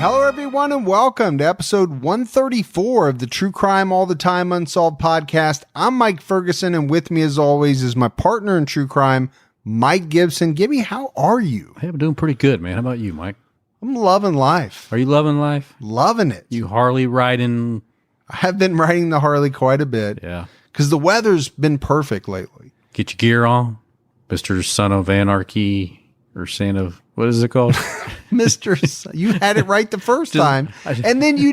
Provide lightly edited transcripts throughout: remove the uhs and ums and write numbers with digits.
Hello, everyone, and welcome to episode 134 of the True Crime All the Time Unsolved podcast. I'm Mike Ferguson, and with me, as always, is my partner in true crime, Mike Gibson. Gibby, how are you? Hey, I'm doing pretty good, man. How about you, Mike? I'm loving life. Are you loving life? Loving it. You Harley riding? I have been riding the Harley quite a bit. Yeah. Because the weather's been perfect lately. Get your gear on, Mr. Son of Anarchy, or Son of, what is it called? You had it right the first time. And then you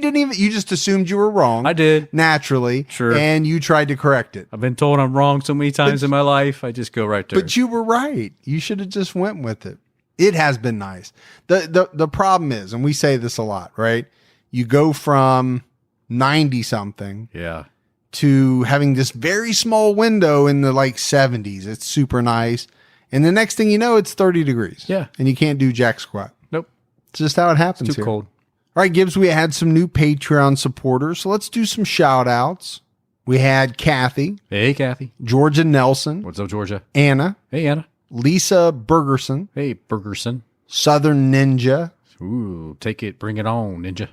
just assumed you were wrong. I did. Naturally. Sure. And you tried to correct it. I've been told I'm wrong so many times in my life. I just go right there. But you were right. You should have just went with it. It has been nice. The problem is, and we say this a lot, right? You go from 90 something. Yeah. To having this very small window in the like 70s. It's super nice. And the next thing you know, it's 30 degrees. Yeah. And you can't do jack squat. Nope. It's just how it happens It's too here. cold. All right, Gibbs, we had some new Patreon supporters. So let's do some shout outs. We had Kathy. Hey, Kathy. Georgia Nelson. What's up, Georgia? Anna. Hey, Anna. Lisa Bergerson. Hey, Bergerson. Southern Ninja. Ooh, take it. Bring it on, ninja.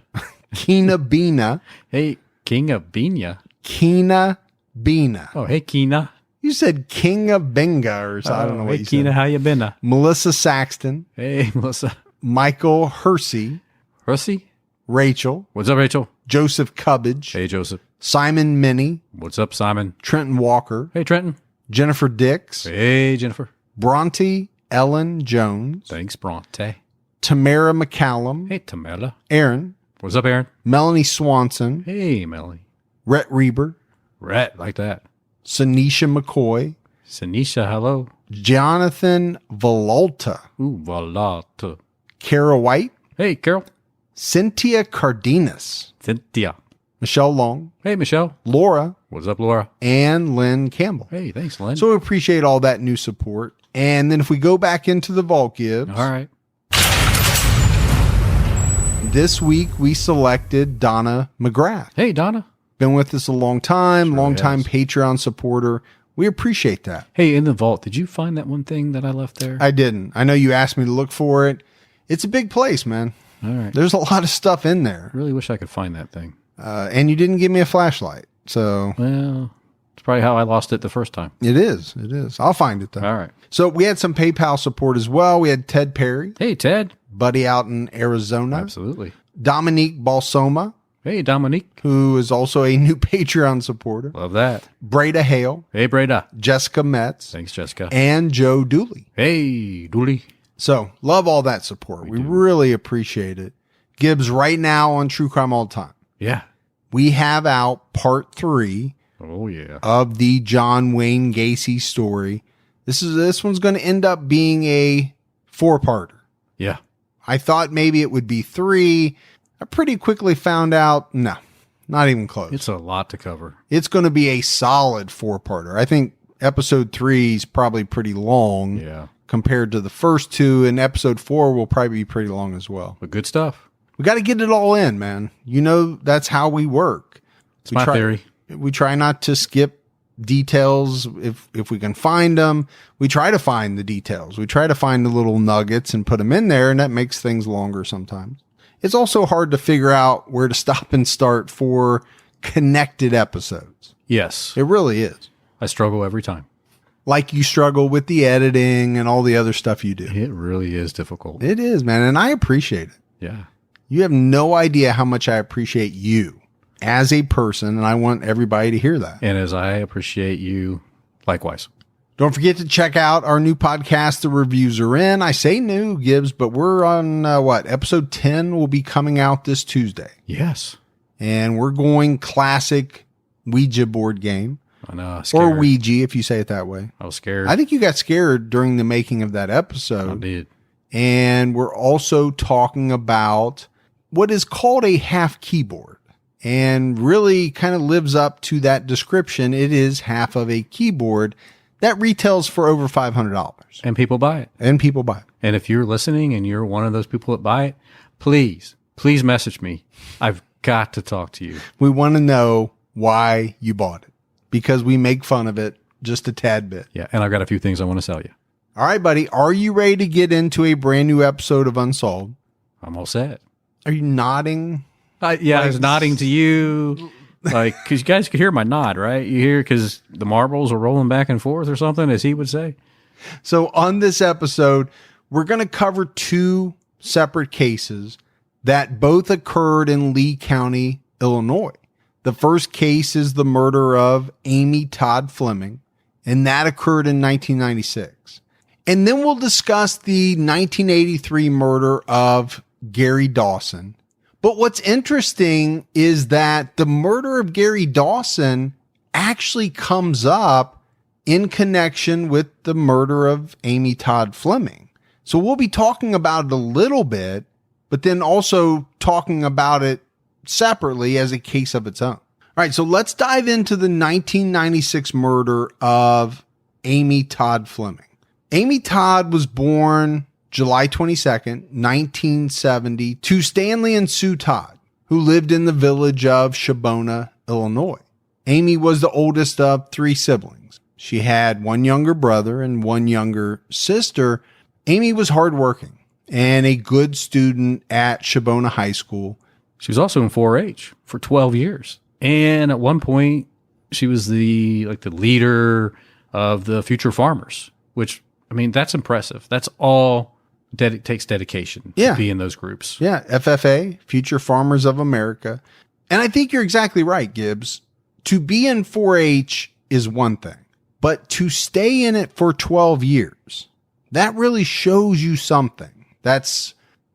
Keena Bina. Hey, King of Bina. Keena Bina. Oh, hey, Keena. You said King of Benga or something. I don't know what hey, you Keena, said. how you been? Melissa Saxton. Hey, Melissa. Michael Hersey. Hersey? Rachel. What's up, Rachel? Joseph Cubbage. Hey, Joseph. Simon Minnie. What's up, Simon? Trenton Walker. Hey, Trenton. Jennifer Dix. Hey, Jennifer. Bronte Ellen Jones. Thanks, Bronte. Tamara McCallum. Hey, Tamela. Aaron. What's up, Aaron? Melanie Swanson. Hey, Melanie. Rhett Reber. Rhett, like that. Sanisha McCoy. Sanisha, hello. Jonathan Valalta. Ooh, Valata. Kara White. Hey, Carol. Cynthia Cardenas. Cynthia. Michelle Long. Hey, Michelle. Laura. What's up, Laura? And Lynn Campbell. Hey, thanks, Lynn. So we appreciate all that new support. And then if we go back into the vault, Gibbs. All right. This week we selected Donna McGrath. Hey, Donna. Been with us a long time, Sure long-time has. Patreon supporter. We appreciate that. Hey, in the vault, did you find that one thing that I left there? I didn't. I know you asked me to look for it. It's a big place, man. All right. There's a lot of stuff in there. I really wish I could find that thing. And you didn't give me a flashlight. So Well, it's probably how I lost it the first time. it is. It is. I'll find it though. All right. So we had some PayPal support as well. We had Ted Perry, Hey, Ted. buddy out in Arizona. Absolutely. Dominique Balsoma, Hey, Dominique. who is also a new Patreon supporter. Love that. Breda Hale, Hey, Breda. Jessica Metz, Thanks, Jessica. and Joe Dooley. Hey, Dooley. So love all that support. We really appreciate it. Gibbs, right now on True Crime All the Time, Yeah. we have out part 3 Oh, yeah. of the John Wayne Gacy story. This one's going to end up being a 4-parter. Yeah. I thought maybe it would be 3. I pretty quickly found out, no, not even close. It's a lot to cover. It's going to be a solid 4-parter. I think episode 3 is probably pretty long Yeah. compared to the first 2, and episode 4 will probably be pretty long as well. But good stuff. We got to get it all in, man. You know, that's how we work. It's my theory. We try not to skip details if we can find them. We try to find the details. We try to find the little nuggets and put them in there, and that makes things longer sometimes. It's also hard to figure out where to stop and start for connected episodes. Yes. It really is. I struggle every time. Like you struggle with the editing and all the other stuff you do. It really is difficult. It is, man, and I appreciate it. Yeah. You have no idea how much I appreciate you as a person, and I want everybody to hear that. And as I appreciate you, likewise. Don't forget to check out our new podcast. The reviews are in. I say new, Gibbs, but we're on episode 10 will be coming out this Tuesday. Yes. And we're going classic Ouija board game. I know. Or Ouija, if you say it that way. I was scared. I think you got scared during the making of that I episode. did. And we're also talking about what is called a half keyboard. And really kind of lives up to that description. It is half of a keyboard that retails for over $500. And people buy it. And people buy it. And if you're listening and you're one of those people that buy it, please message me. I've got to talk to you. We want to know why you bought it because we make fun of it just a tad bit. Yeah. And I've got a few things I want to sell you. All right, buddy. Are you ready to get into a brand new episode of Unsolved? I'm all set. Are you nodding? I was nodding to you, like, because you guys could hear my nod, right? You hear because the marbles are rolling back and forth or something, as he would say. So on this episode, we're going to cover two separate cases that both occurred in Lee County, Illinois. The first case is the murder of Amy Todd Fleming, and that occurred in 1996. And then we'll discuss the 1983 murder of Gary Dawson. But what's interesting is that the murder of Gary Dawson actually comes up in connection with the murder of Amy Todd Fleming. So we'll be talking about it a little bit, but then also talking about it separately as a case of its own. All right, so let's dive into the 1996 murder of Amy Todd Fleming. Amy Todd was born July 22nd, 1970, to Stanley and Sue Todd, who lived in the village of Shabbona, Illinois. Amy was the oldest of three siblings. She had one younger brother and one younger sister. Amy was hardworking and a good student at Shabbona High School. She was also in 4-H for 12 years. And at one point, she was the leader of the Future Farmers, which, I mean, that's impressive. That's all takes dedication to be in those groups. Yeah, FFA, Future Farmers of America. And I think you're exactly right, Gibbs. To be in 4-H is one thing, but to stay in it for 12 years, that really shows you something.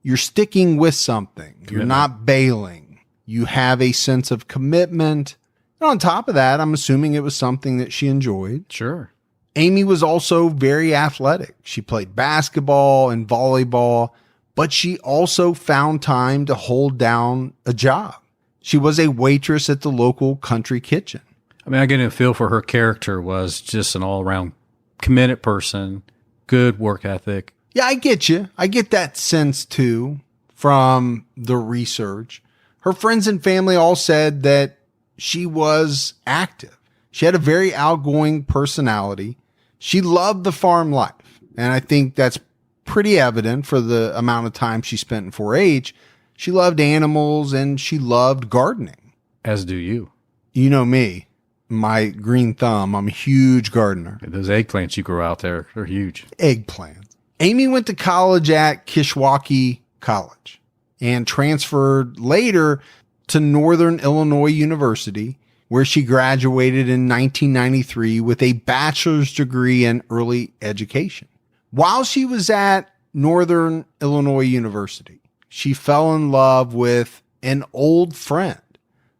You're sticking with something. You're not bailing. You have a sense of commitment. And on top of that, I'm assuming it was something that she enjoyed. Sure. Amy was also very athletic. She played basketball and volleyball, but she also found time to hold down a job. She was a waitress at the local country kitchen. I mean, I get a feel for her character was just an all-around committed person, good work ethic. Yeah, I get you. I get that sense too from the research. Her friends and family all said that she was active. She had a very outgoing personality. She loved the farm life. And I think that's pretty evident for the amount of time she spent in 4-H. She loved animals and she loved gardening. As do you. You know me, my green thumb. I'm a huge gardener. Those eggplants you grow out there, they're huge. Eggplants. Amy went to college at Kishwaukee College and transferred later to Northern Illinois University, where she graduated in 1993 with a bachelor's degree in early education. While she was at Northern Illinois University, she fell in love with an old friend,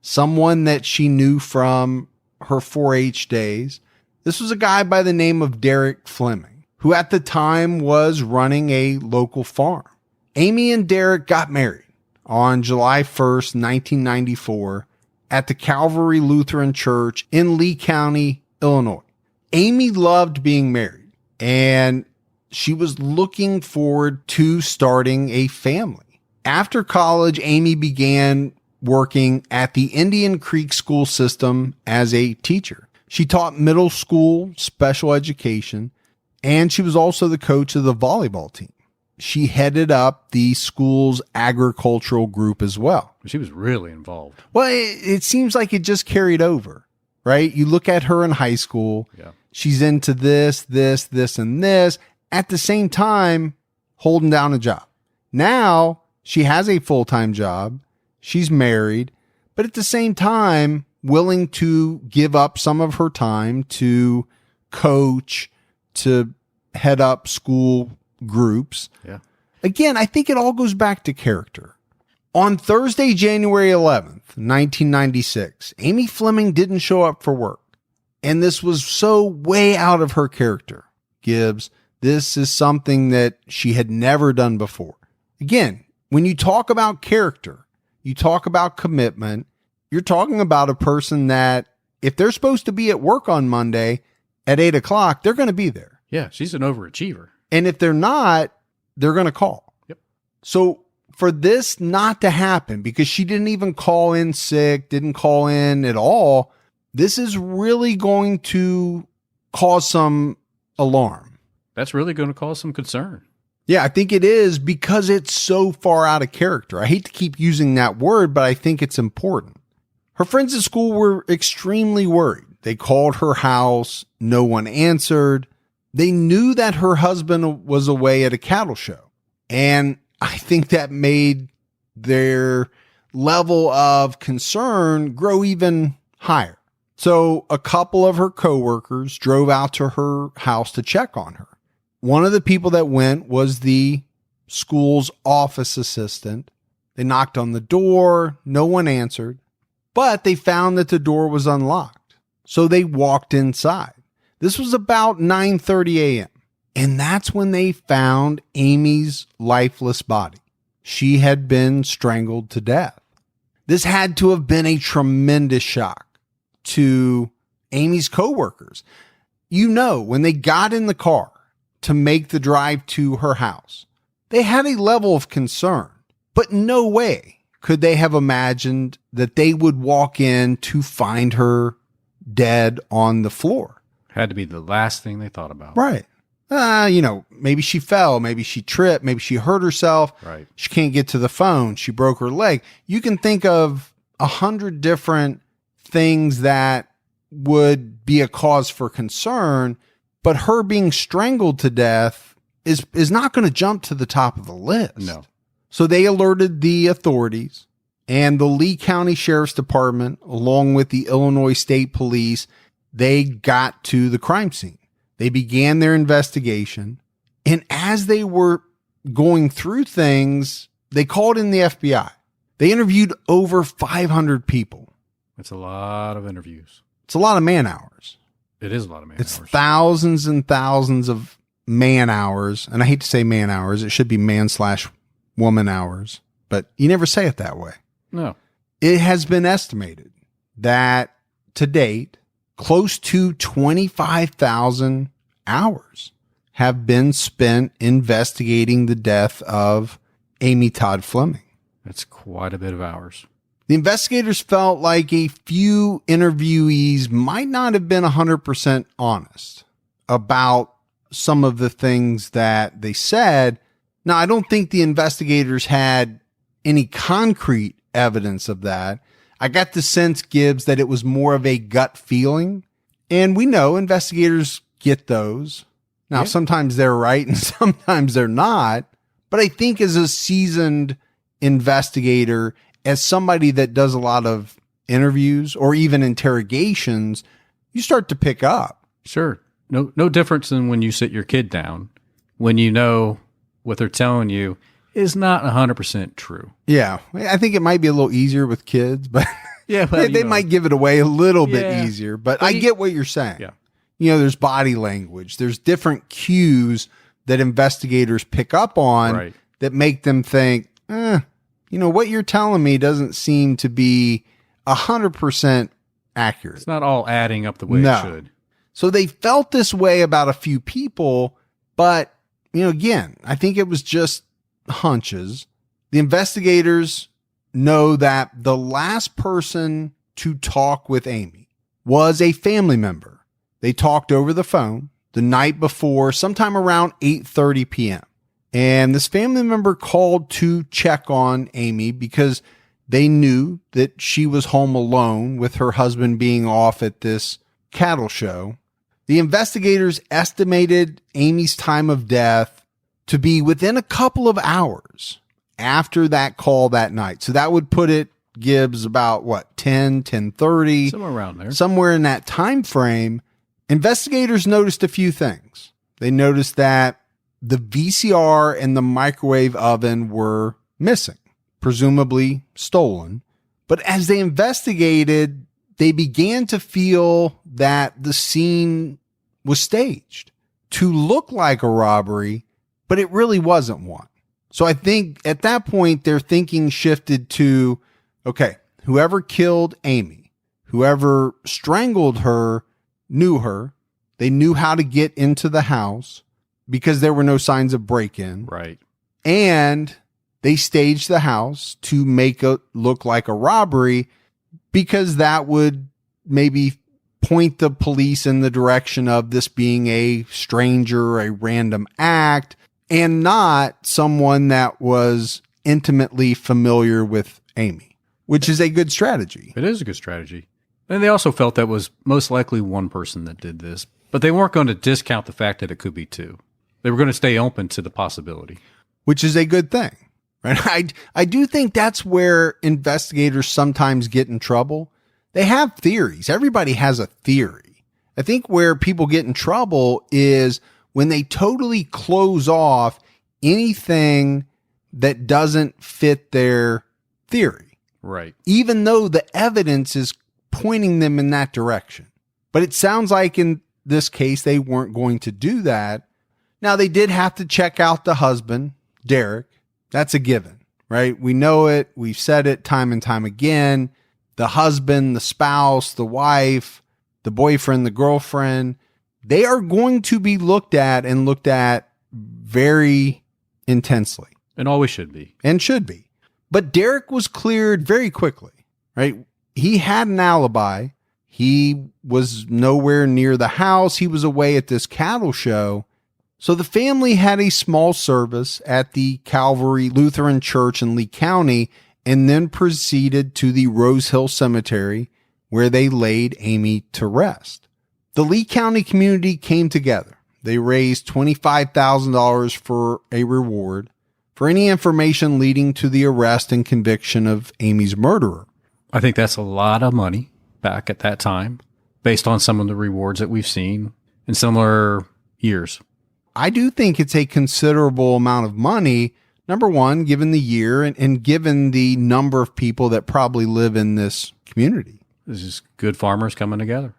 someone that she knew from her 4-H days. This was a guy by the name of Derek Fleming, who at the time was running a local farm. Amy and Derek got married on July 1st, 1994 at the Calvary Lutheran Church in Lee County, Illinois. Amy loved being married and she was looking forward to starting a family. After college, Amy began working at the Indian Creek school system as a teacher. She taught middle school special education, and she was also the coach of the volleyball team. She headed up the school's agricultural group as well. She was really involved. Well, it seems like it just carried over, right? You look at her in high school. Yeah. She's into this, and this. At the same time, holding down a job. Now, she has a full-time job. She's married, but at the same time, willing to give up some of her time to coach, to head up school groups. Yeah. Again, I think it all goes back to character. On Thursday, January 11th, 1996, Amy Fleming didn't show up for work. And this was so way out of her character. Gibbs, this is something that she had never done before. Again, when you talk about character, you talk about commitment, you're talking about a person that if they're supposed to be at work on Monday at 8 o'clock, they're going to be there. Yeah, she's an overachiever. And if they're not, they're going to call. Yep. So for this not to happen, because she didn't even call in sick, didn't call in at all, this is really going to cause some alarm. That's really going to cause some concern. Yeah, I think it is because it's so far out of character. I hate to keep using that word, but I think it's important. Her friends at school were extremely worried. They called her house. No one answered. They knew that her husband was away at a cattle show. And I think that made their level of concern grow even higher. So a couple of her coworkers drove out to her house to check on her. One of the people that went was the school's office assistant. They knocked on the door. No one answered, but they found that the door was unlocked. So they walked inside. This was about 9:30 a.m. And that's when they found Amy's lifeless body. She had been strangled to death. This had to have been a tremendous shock to Amy's coworkers. You know, when they got in the car to make the drive to her house, they had a level of concern, but no way could they have imagined that they would walk in to find her dead on the floor. Had to be the last thing they thought about. Right. Maybe she fell, maybe she tripped, maybe she hurt herself. Right. She can't get to the phone. She broke her leg. You can think of 100 different things that would be a cause for concern, but her being strangled to death is not going to jump to the top of the list. No. So they alerted the authorities, and the Lee County Sheriff's Department, along with the Illinois State Police, they got to the crime scene. They began their investigation. And as they were going through things, they called in the FBI. They interviewed over 500 people. It's a lot of interviews. It's a lot of man hours. It is a lot of man It's hours. thousands and thousands of man hours. And I hate to say man hours. It should be man/woman hours. But you never say it that way. No. It has been estimated that to date, close to 25,000 hours have been spent investigating the death of Amy Todd Fleming. That's quite a bit of hours. The investigators felt like a few interviewees might not have been 100% honest about some of the things that they said. Now, I don't think the investigators had any concrete evidence of that. I got the sense, Gibbs, that it was more of a gut feeling. And we know investigators get those. Now, Yeah. Sometimes they're right and sometimes they're not. But I think as a seasoned investigator, as somebody that does a lot of interviews or even interrogations, you start to pick up. Sure. No difference than when you sit your kid down, when you know what they're telling you is not 100% true. Yeah. I think it might be a little easier with kids, but Yeah, but they might give it away a little bit easier. But I you- get what you're saying. Yeah. There's body language. There's different cues that investigators pick up on Right. that make them think, what you're telling me doesn't seem to be 100% accurate. It's not all adding up the way No. it should. So they felt this way about a few people, but, again, I think it was just hunches. The investigators know that the last person to talk with Amy was a family member. They talked over the phone the night before, sometime around 8:30 p.m. And this family member called to check on Amy because they knew that she was home alone with her husband being off at this cattle show. The investigators estimated Amy's time of death to be within a couple of hours after that call that night. So that would put it, Gibbs, about 10:30, Somewhere around there. somewhere in that time frame. Investigators noticed a few things. They noticed that the VCR and the microwave oven were missing, presumably stolen. But as they investigated, they began to feel that the scene was staged to look like a robbery, but it really wasn't one. So I think at that point, their thinking shifted to, okay, whoever killed Amy, whoever strangled her, knew her. They knew how to get into the house because there were no signs of break-in. Right. And they staged the house to make it look like a robbery because that would maybe point the police in the direction of this being a stranger, a random act. and not someone that was intimately familiar with Amy, which is a good strategy. It is a good strategy. And they also felt that was most likely one person that did this, but they weren't going to discount the fact that it could be two. They were going to stay open to the possibility. Which is a good thing, right? I do think that's where investigators sometimes get in trouble. They have theories. Everybody has a theory. I think where people get in trouble is when they totally close off anything that doesn't fit their theory. Right. Even though the evidence is pointing them in that direction. But it sounds like in this case, they weren't going to do that. Now, they did have to check out the husband, Derek. That's a given, right? We know it. We've said it time and time again. The husband, the spouse, the wife, the boyfriend, the girlfriend, they are going to be looked at and looked at very intensely. And always should be. And should be. But Derek was cleared very quickly, right? He had an alibi. He was nowhere near the house. He was away at this cattle show. So the family had a small service at the Calvary Lutheran Church in Lee County and then proceeded to the Rose Hill Cemetery where they laid Amy to rest. The Lee County community came together. They raised $25,000 for a reward for any information leading to the arrest and conviction of Amy's murderer. I think that's a lot of money back at that time, based on some of the rewards that we've seen in similar years. I do think it's a considerable amount of money, number one, given the year and given the number of people that probably live in this community. This is good farmers coming together.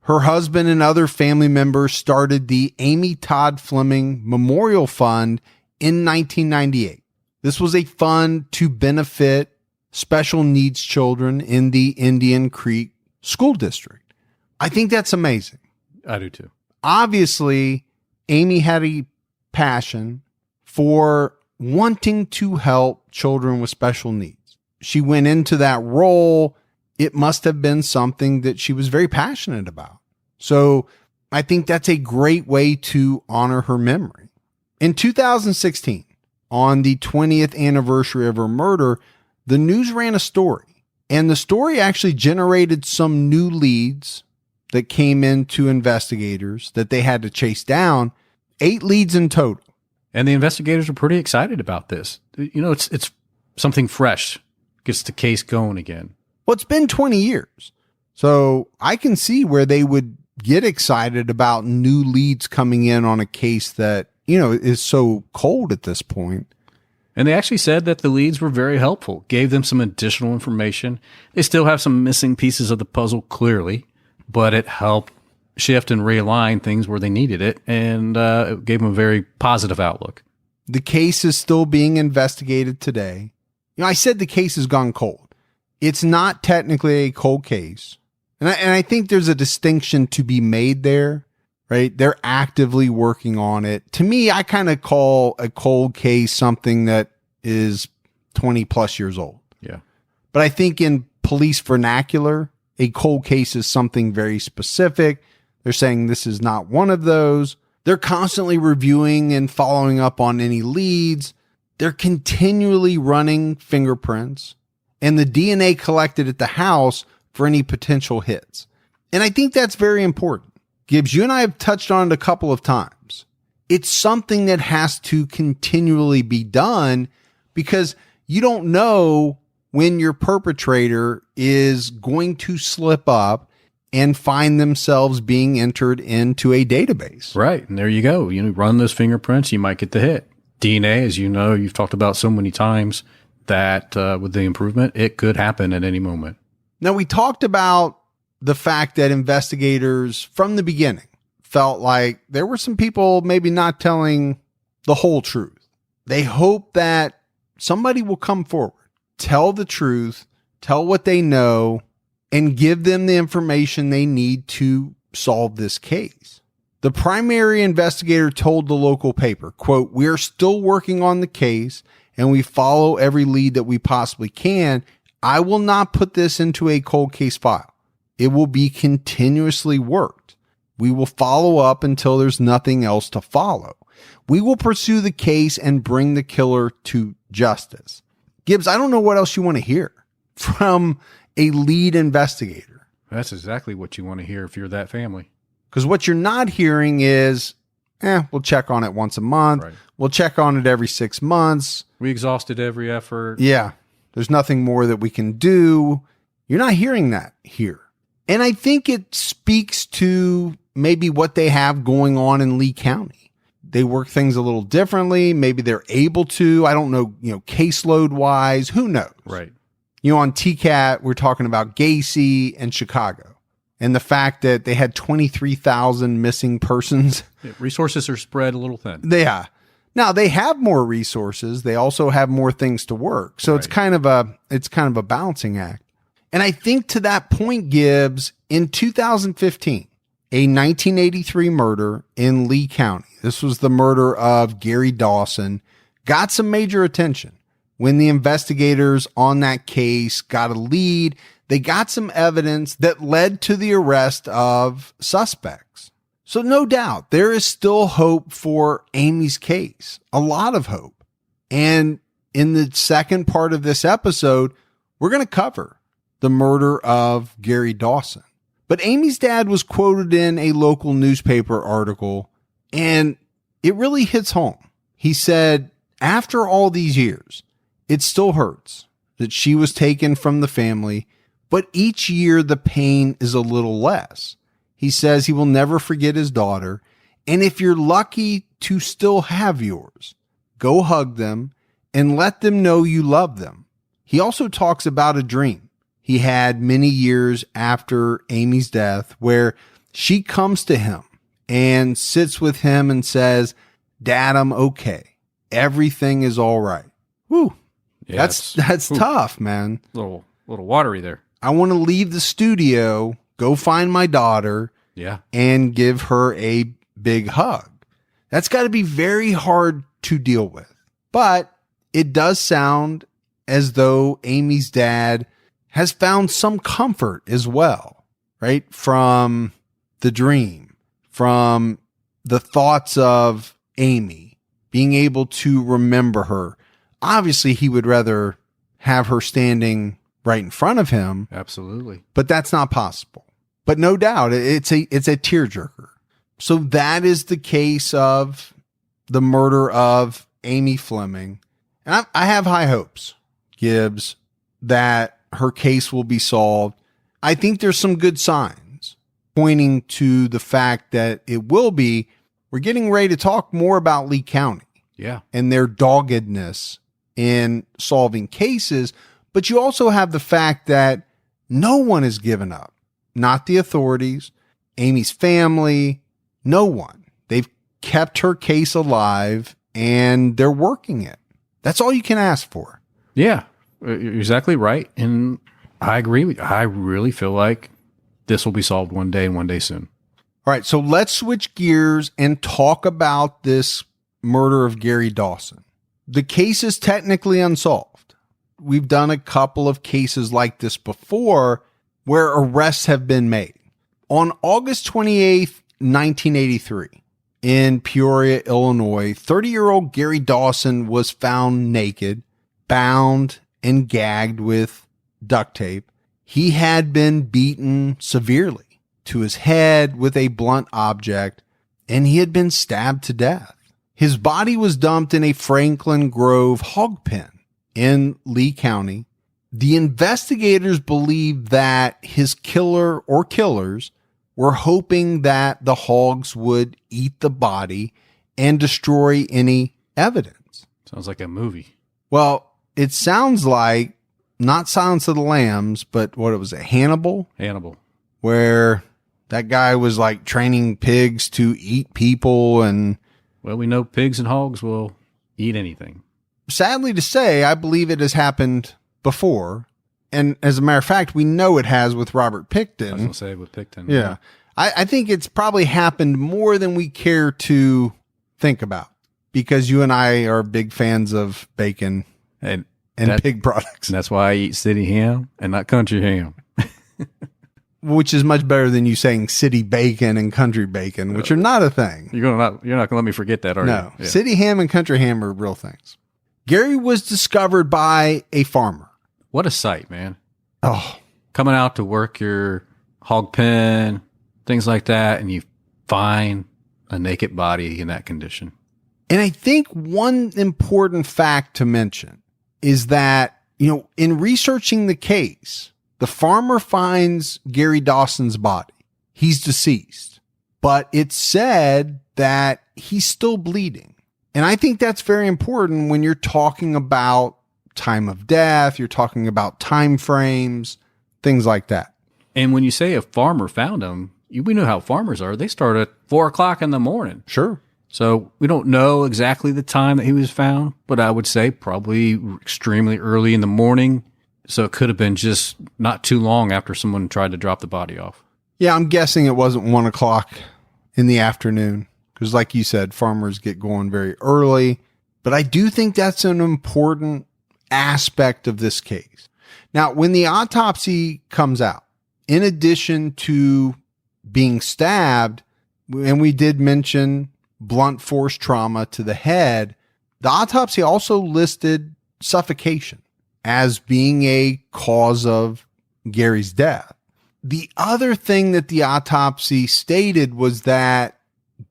Her husband and other family members started the Amy Todd Fleming Memorial Fund in 1998. This was a fund to benefit special needs children in the Indian Creek School District. I think that's amazing. I do too. Obviously, Amy had a passion for wanting to help children with special needs. She went into that role. It must have been something that she was very passionate about. So I think that's a great way to honor her memory. In 2016, on the 20th anniversary of her murder, the news ran a story, and the story actually generated some new leads that came into investigators that they had to chase down, 8 leads in total. And the investigators are pretty excited about this. You know, it's something fresh, gets the case going again. Well, it's been 20 years. So I can see where they would get excited about new leads coming in on a case that, you know, is so cold at this point. And they actually said that the leads were very helpful, gave them some additional information. They still have some missing pieces of the puzzle, clearly, but it helped shift and realign things where they needed it, and it gave them a very positive outlook. The case is still being investigated today. You know, I said the case has gone cold. It's not technically a cold case. And I think there's a distinction to be made there, right? They're actively working on it. To me, I kind of call a cold case something that is 20 plus years old. Yeah. But I think in police vernacular, a cold case is something very specific. They're saying this is not one of those. They're constantly reviewing and following up on any leads. They're continually running fingerprints and the DNA collected at the house for any potential hits. And I think that's very important. Gibbs, you and I have touched on it a couple of times. It's something that has to continually be done because you don't know when your perpetrator is going to slip up and find themselves being entered into a database. Right. And there you go. You know, run those fingerprints, you might get the hit. DNA, as you know, you've talked about so many times that with the improvement, it could happen at any moment. Now, we talked about the fact that investigators from the beginning felt like there were some people maybe not telling the whole truth. They hope that somebody will come forward, tell the truth, tell what they know, and give them the information they need to solve this case. The primary investigator told the local paper, quote, "We are still working on the case and we follow every lead that we possibly can. I will not put this into a cold case file. It will be continuously worked. We will follow up until there's nothing else to follow." We will pursue the case and bring the killer to justice. Gibbs, I don't know what else you want to hear from a lead investigator. That's exactly what you want to hear if you're that family. Because what you're not hearing is, we'll check on it once a month. Right. We'll check on it every 6 months. We exhausted every effort. Yeah. There's nothing more that we can do. You're not hearing that here. And I think it speaks to maybe what they have going on in Lee County. They work things a little differently. Maybe they're able to. I don't know, caseload wise. Who knows? Right. On TCAT, we're talking about Gacy and Chicago and the fact that they had 23,000 missing persons. Yeah, resources are spread a little thin. Yeah. Now they have more resources. They also have more things to work. So it's kind of a balancing act. And I think to that point, Gibbs, in 2015, a 1983 murder in Lee County, this was the murder of Gary Dawson, got some major attention. When the investigators on that case got a lead, they got some evidence that led to the arrest of suspects. So no doubt there is still hope for Amy's case, a lot of hope. And in the second part of this episode, we're going to cover the murder of Gary Dawson. But Amy's dad was quoted in a local newspaper article, and it really hits home. He said, after all these years, it still hurts that she was taken from the family, but each year the pain is a little less. He says he will never forget his daughter, and if you're lucky to still have yours, go hug them and let them know you love them. He also talks about a dream he had many years after Amy's death where she comes to him and sits with him and says, "Dad, I'm okay. Everything is all right." Whew. Yeah, that's tough, man. Little watery there. I want to leave the studio, go find my daughter, and give her a big hug. That's got to be very hard to deal with. But it does sound as though Amy's dad has found some comfort as well, right? From the dream, from the thoughts of Amy, being able to remember her. Obviously, he would rather have her standing right in front of him. Absolutely. But that's not possible. But no doubt, it's a tearjerker. So that is the case of the murder of Amy Fleming. And I have high hopes, Gibbs, that her case will be solved. I think there's some good signs pointing to the fact that it will be. We're getting ready to talk more about Lee County. Yeah. And their doggedness in solving cases. But you also have the fact that no one has given up. Not the authorities, Amy's family, no one. They've kept her case alive and they're working it. That's all you can ask for. Yeah, you're exactly right. And I agree with you. I really feel like this will be solved one day and one day soon. All right, so let's switch gears and talk about this murder of Gary Dawson. The case is technically unsolved. We've done a couple of cases like this before where arrests have been made. On August 28th, 1983, in Peoria, Illinois, 30-year-old Gary Dawson was found naked, bound, and gagged with duct tape. He had been beaten severely to his head with a blunt object, and he had been stabbed to death. His body was dumped in a Franklin Grove hog pen in Lee County. The investigators believed that his killer or killers were hoping that the hogs would eat the body and destroy any evidence. Sounds like a movie. Well, it sounds like not Silence of the Lambs, but what it was, Hannibal? Hannibal. Where that guy was like training pigs to eat people and... Well, we know pigs and hogs will eat anything. Sadly to say, I believe it has happened before. And as a matter of fact, we know it has with Robert Pickton. I was going to say with Pickton. Yeah. I think it's probably happened more than we care to think about because you and I are big fans of bacon and pig products. And that's why I eat city ham and not country ham. which is much better than you saying city bacon and country bacon, which are not a thing. You're not going to let me forget that, are No, you? Yeah. city ham and country ham are real things. Gary was discovered by a farmer. What a sight, man. Oh, Coming out to work your hog pen, things like that, and you find a naked body in that condition. and I think one important fact to mention is that, in researching the case, the farmer finds Gary Dawson's body. He's deceased, but it's said that he's still bleeding. And I think that's very important when you're talking about time of death, you're talking about time frames, things like that. And when you say a farmer found him, we know how farmers are. They start at 4:00 in the morning. Sure. So we don't know exactly the time that he was found, but I would say probably extremely early in the morning. So it could have been just not too long after someone tried to drop the body off. Yeah, I'm guessing it wasn't 1:00 in the afternoon because, like you said, farmers get going very early. But I do think that's an important aspect of this case. Now, when the autopsy comes out, in addition to being stabbed, and we did mention blunt force trauma to the head, the autopsy also listed suffocation as being a cause of Gary's death. The other thing that the autopsy stated was that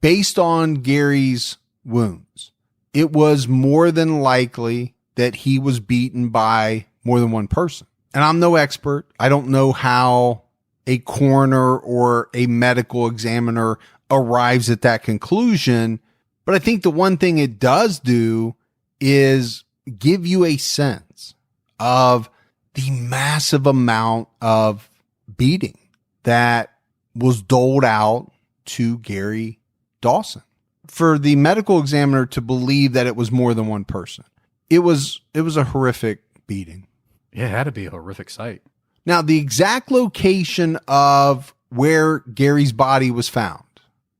based on Gary's wounds, it was more than likely that he was beaten by more than one person. And I'm no expert. I don't know how a coroner or a medical examiner arrives at that conclusion. But I think the one thing it does do is give you a sense of the massive amount of beating that was doled out to Gary Dawson. For the medical examiner to believe that it was more than one person, it was a horrific beating. Yeah, it had to be a horrific sight. Now, the exact location of where Gary's body was found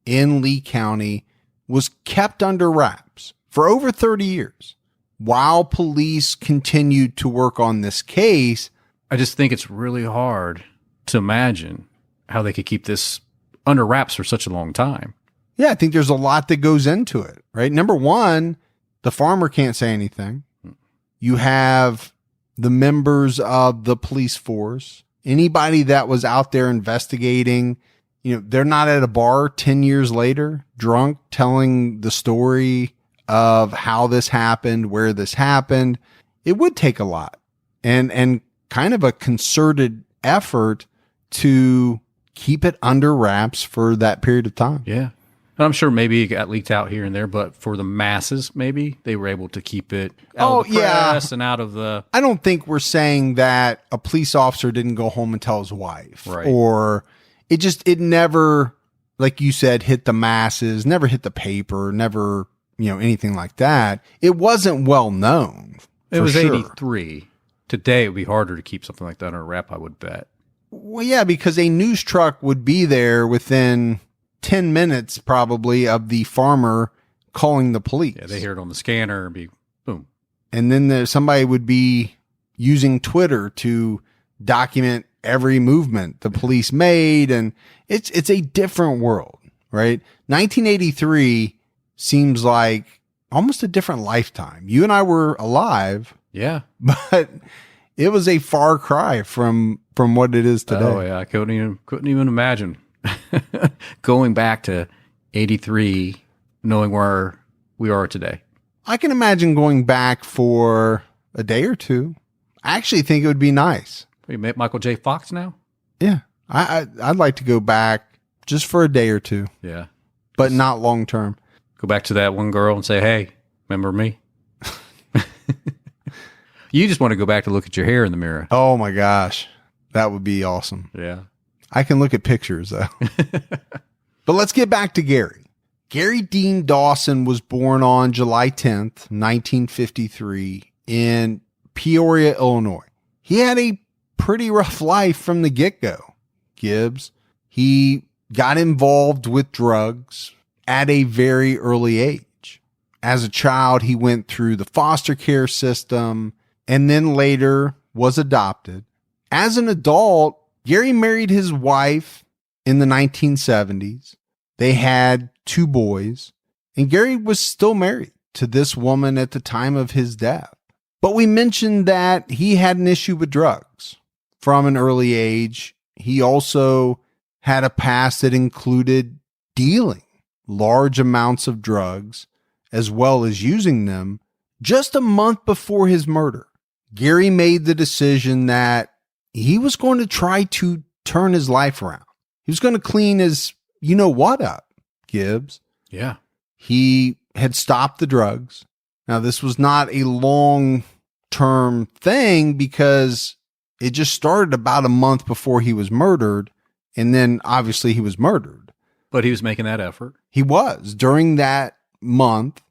in Lee County was kept under wraps for over 30 years while police continued to work on this case. I just think it's really hard to imagine how they could keep this under wraps for such a long time. Yeah, I think there's a lot that goes into it, right? Number one, the farmer can't say anything. You have the members of the police force, anybody that was out there investigating, they're not at a bar 10 years later, drunk, telling the story of how this happened, where this happened. It would take a lot and kind of a concerted effort to keep it under wraps for that period of time. Yeah. And I'm sure maybe it got leaked out here and there, but for the masses, maybe they were able to keep it out of the press and out of the... I don't think we're saying that a police officer didn't go home and tell his wife. Right. Or it never, like you said, hit the masses, never hit the paper, never, anything like that. It wasn't well known. It was sure. 83. Today, it would be harder to keep something like that under a wrap, I would bet. Well, yeah, because a news truck would be there within 10 minutes probably of the farmer calling the police. Yeah, they hear it on the scanner and be boom. And then somebody would be using Twitter to document every movement the police made. And it's a different world, right? 1983 seems like almost a different lifetime. You and I were alive. Yeah. But it was a far cry from what it is today. Oh yeah. I couldn't even imagine going back to 83, knowing where we are today. I can imagine going back for a day or two. I actually think it would be nice. You met Michael J. Fox now? Yeah. I'd like to go back just for a day or two. Yeah. But not long term. Go back to that one girl and say, hey, remember me? You just want to go back to look at your hair in the mirror. Oh my gosh. That would be awesome. Yeah. I can look at pictures though. But let's get back to Gary. Gary Dean Dawson was born on July 10th, 1953 in Peoria, Illinois. He had a pretty rough life from the get-go, Gibbs. He got involved with drugs at a very early age. As a child, he went through the foster care system and then later was adopted. As an adult, Gary married his wife in the 1970s. They had 2 boys, and Gary was still married to this woman at the time of his death. But we mentioned that he had an issue with drugs from an early age. He also had a past that included dealing large amounts of drugs as well as using them. Just a month before his murder, Gary made the decision that he was going to try to turn his life around. He was going to clean his you-know-what up, Gibbs. Yeah. He had stopped the drugs. Now, this was not a long-term thing because it just started about a month before he was murdered, and then obviously he was murdered. But he was making that effort. He was. During that month,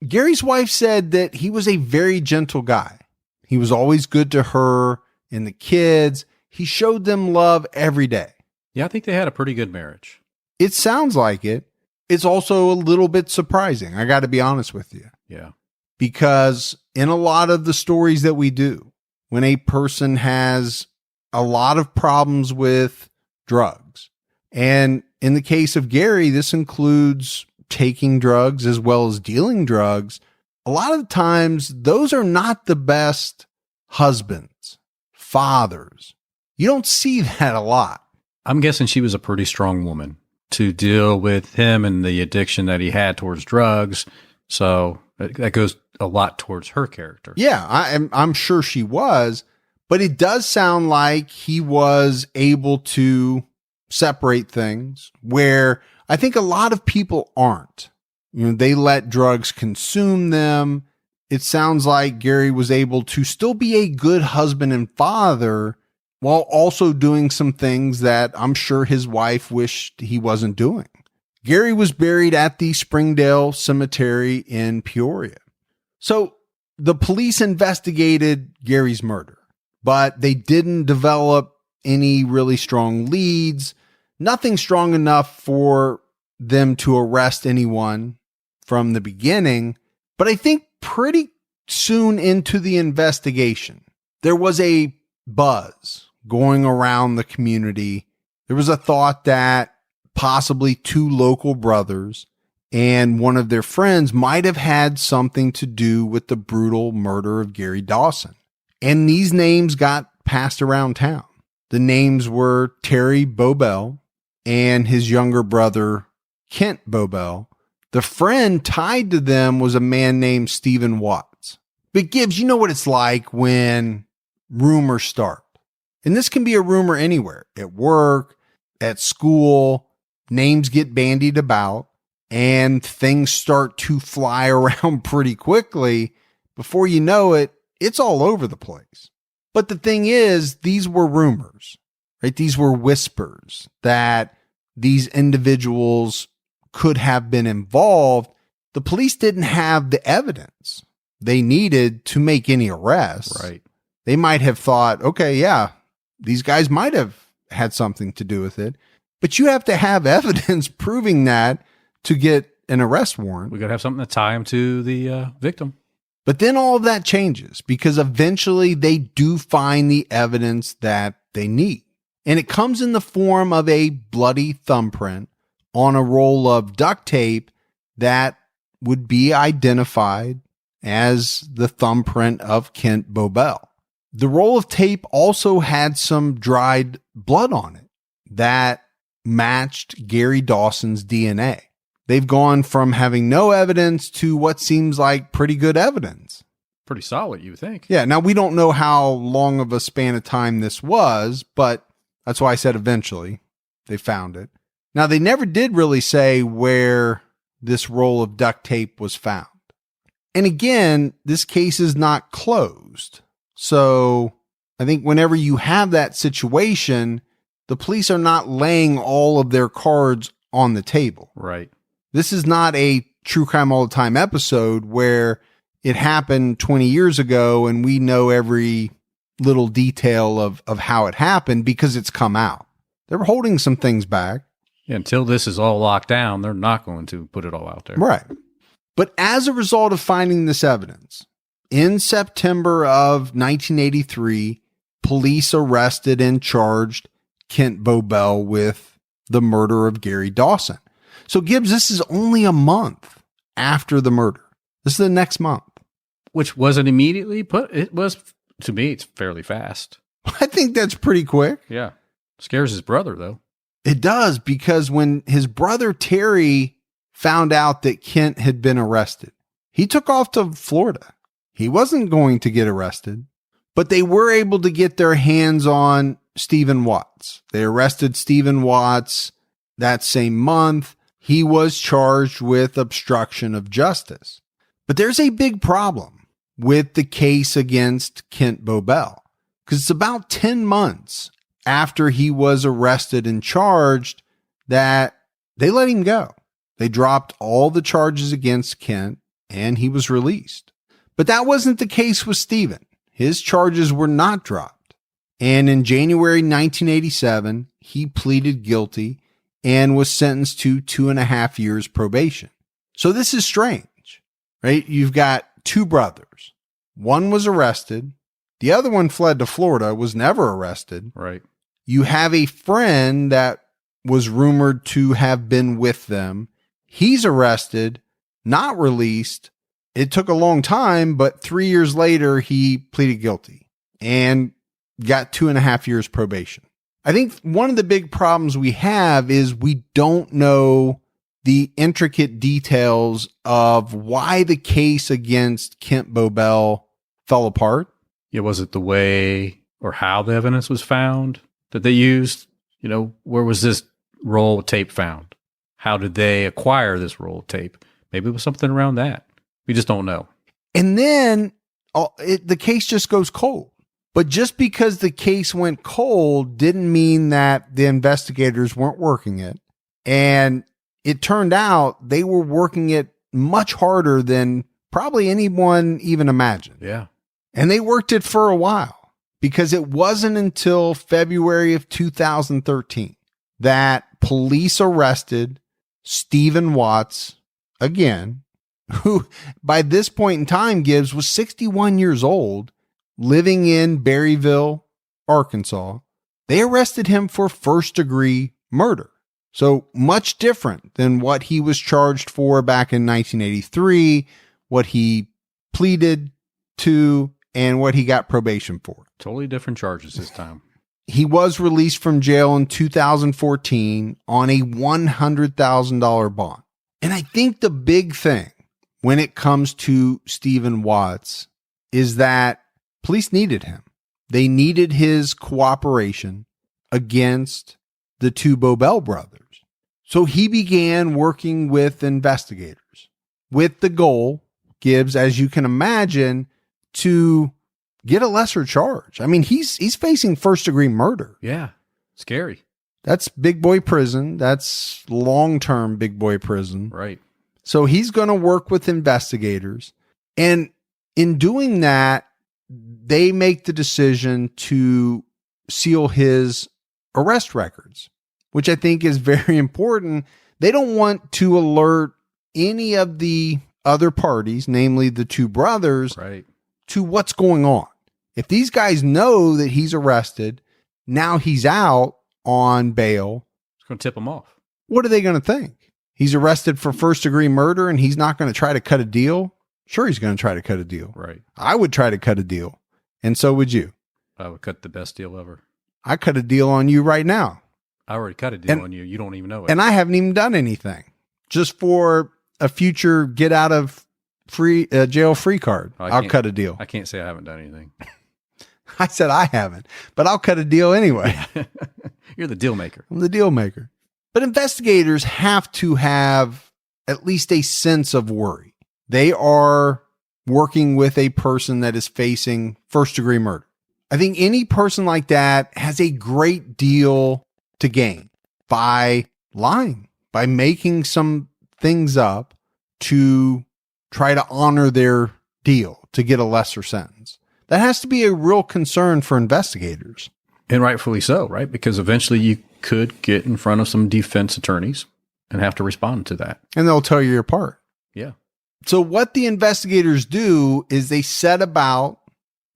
Gary's wife said that he was a very gentle guy. He was always good to her and the kids. He showed them love every day. Yeah, I think they had a pretty good marriage. It sounds like it. It's also a little bit surprising. I got to be honest with you. Yeah. Because in a lot of the stories that we do, when a person has a lot of problems with drugs, and in the case of Gary, this includes taking drugs as well as dealing drugs, a lot of the times those are not the best husbands, fathers. You don't see that a lot. I'm guessing she was a pretty strong woman to deal with him and the addiction that he had towards drugs. So that goes a lot towards her character. Yeah, I'm sure she was, but it does sound like he was able to separate things where I think a lot of people aren't. They let drugs consume them. It sounds like Gary was able to still be a good husband and father while also doing some things that I'm sure his wife wished he wasn't doing. Gary was buried at the Springdale Cemetery in Peoria. So the police investigated Gary's murder, but they didn't develop any really strong leads, nothing strong enough for them to arrest anyone from the beginning. But I think pretty soon into the investigation, there was a buzz going around the community. There was a thought that possibly 2 local brothers and one of their friends might have had something to do with the brutal murder of Gary Dawson. And these names got passed around town. The names were Terry Bobel and his younger brother, Kent Bobel. The friend tied to them was a man named Stephen Watts. But Gibbs, you know what it's like when rumors start. And this can be a rumor anywhere, at work, at school. Names get bandied about and things start to fly around pretty quickly. Before you know it, it's all over the place. But the thing is, these were rumors, right? These were whispers that these individuals could have been involved. The police didn't have the evidence they needed to make any arrests. Right. They might have thought, okay, yeah, these guys might have had something to do with it, but you have to have evidence proving that to get an arrest warrant. We got to have something to tie him to the victim. But then all of that changes because eventually they do find the evidence that they need. And it comes in the form of a bloody thumbprint on a roll of duct tape that would be identified as the thumbprint of Kent Bobel. The roll of tape also had some dried blood on it that matched Gary Dawson's DNA. They've gone from having no evidence to what seems like pretty good evidence. Pretty solid, you would think. Yeah. Now, we don't know how long of a span of time this was, but that's why I said eventually they found it. Now, they never did really say where this roll of duct tape was found. And again, this case is not closed. So I think whenever you have that situation, the police are not laying all of their cards on the table. Right. This is not a True Crime All the Time episode where it happened 20 years ago and we know every little detail of how it happened because it's come out. They're holding some things back. Yeah, until this is all locked down, they're not going to put it all out there. Right. But as a result of finding this evidence, in September of 1983, police arrested and charged Kent Bobel with the murder of Gary Dawson. So Gibbs, this is only a month after the murder. This is the next month. Which wasn't immediately put. It was, to me, it's fairly fast. I think that's pretty quick. Yeah. Scares his brother, though. It does, because when his brother Terry found out that Kent had been arrested, he took off to Florida. He wasn't going to get arrested, but they were able to get their hands on Stephen Watts. They arrested Stephen Watts that same month. He was charged with obstruction of justice. But there's a big problem with the case against Kent Bobel, because it's about 10 months after he was arrested and charged that they let him go. They dropped all the charges against Kent and he was released. But that wasn't the case with Stephen. His charges were not dropped. And in January 1987, he pleaded guilty and was sentenced to 2.5 years probation. So this is strange, right? You've got two brothers. One was arrested. The other one fled to Florida, was never arrested. Right. You have a friend that was rumored to have been with them. He's arrested, not released. It took a long time, but 3 years later, he pleaded guilty and got 2.5 years probation. I think one of the big problems we have is we don't know the intricate details of why the case against Kent Bobel fell apart. Yeah, was it the way or how the evidence was found that they used? You know, where was this roll of tape found? How did they acquire this roll of tape? Maybe it was something around that. We just don't know. And then the case just goes cold. But just because the case went cold didn't mean that the investigators weren't working it. And it turned out they were working it much harder than probably anyone even imagined. Yeah. And they worked it for a while, because it wasn't until February of 2013 that police arrested Stephen Watts again, who by this point in time, Gibbs, was 61 years old, living in Berryville, Arkansas. They arrested him for first-degree murder. So much different than what he was charged for back in 1983, what he pleaded to, and what he got probation for. Totally different charges this time. He was released from jail in 2014 on a $100,000 bond. And I think the big thing when it comes to Stephen Watts is that police needed him. They needed his cooperation against the two Bobel brothers. So he began working with investigators with the goal, Gibbs, as you can imagine, to get a lesser charge. I mean, he's facing first-degree murder. Yeah. Scary. That's big boy prison. That's long-term big boy prison. Right. So he's going to work with investigators. And in doing that, they make the decision to seal his arrest records, which I think is very important. They don't want to alert any of the other parties, namely the two brothers, right, to what's going on. If these guys know that he's arrested, now he's out on bail, it's going to tip him off. What are they going to think? He's arrested for first-degree murder and he's not going to try to cut a deal? Sure, he's going to try to cut a deal. Right. I would try to cut a deal. And so would you. I would cut the best deal ever. I cut a deal on you right now. I already cut a deal on you. You don't even know it. And I haven't even done anything. Just for a future get out of jail free card. I'll cut a deal. I can't say I haven't done anything. I said I haven't, but I'll cut a deal anyway. You're the deal maker. I'm the deal maker. But investigators have to have at least a sense of worry. They are working with a person that is facing first-degree murder. I think any person like that has a great deal to gain by lying, by making some things up to try to honor their deal to get a lesser sentence. That has to be a real concern for investigators. And rightfully so, right? Because eventually you could get in front of some defense attorneys and have to respond to that. And they'll tear you apart. Yeah. So what the investigators do is they set about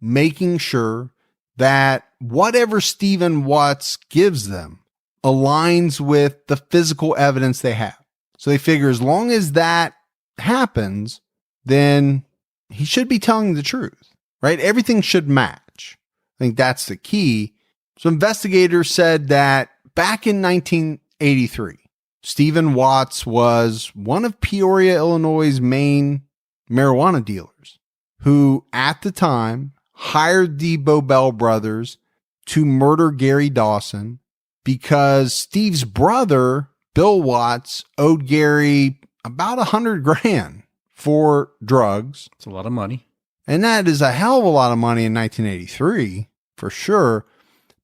making sure that whatever Stephen Watts gives them aligns with the physical evidence they have. So they figure as long as that happens, then he should be telling the truth, right? Everything should match. I think that's the key. So investigators said that back in 1983, Stephen Watts was one of Peoria, Illinois' main marijuana dealers who at the time hired the Bobel brothers to murder Gary Dawson because Steve's brother, Bill Watts, owed Gary about $100,000 for drugs. It's a lot of money. And that is a hell of a lot of money in 1983, for sure.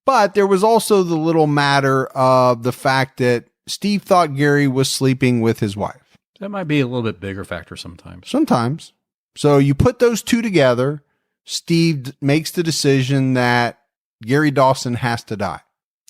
But there was also the little matter of the fact that Steve thought Gary was sleeping with his wife. That might be a little bit bigger factor sometimes. Sometimes. So you put those two together, Steve makes the decision that Gary Dawson has to die.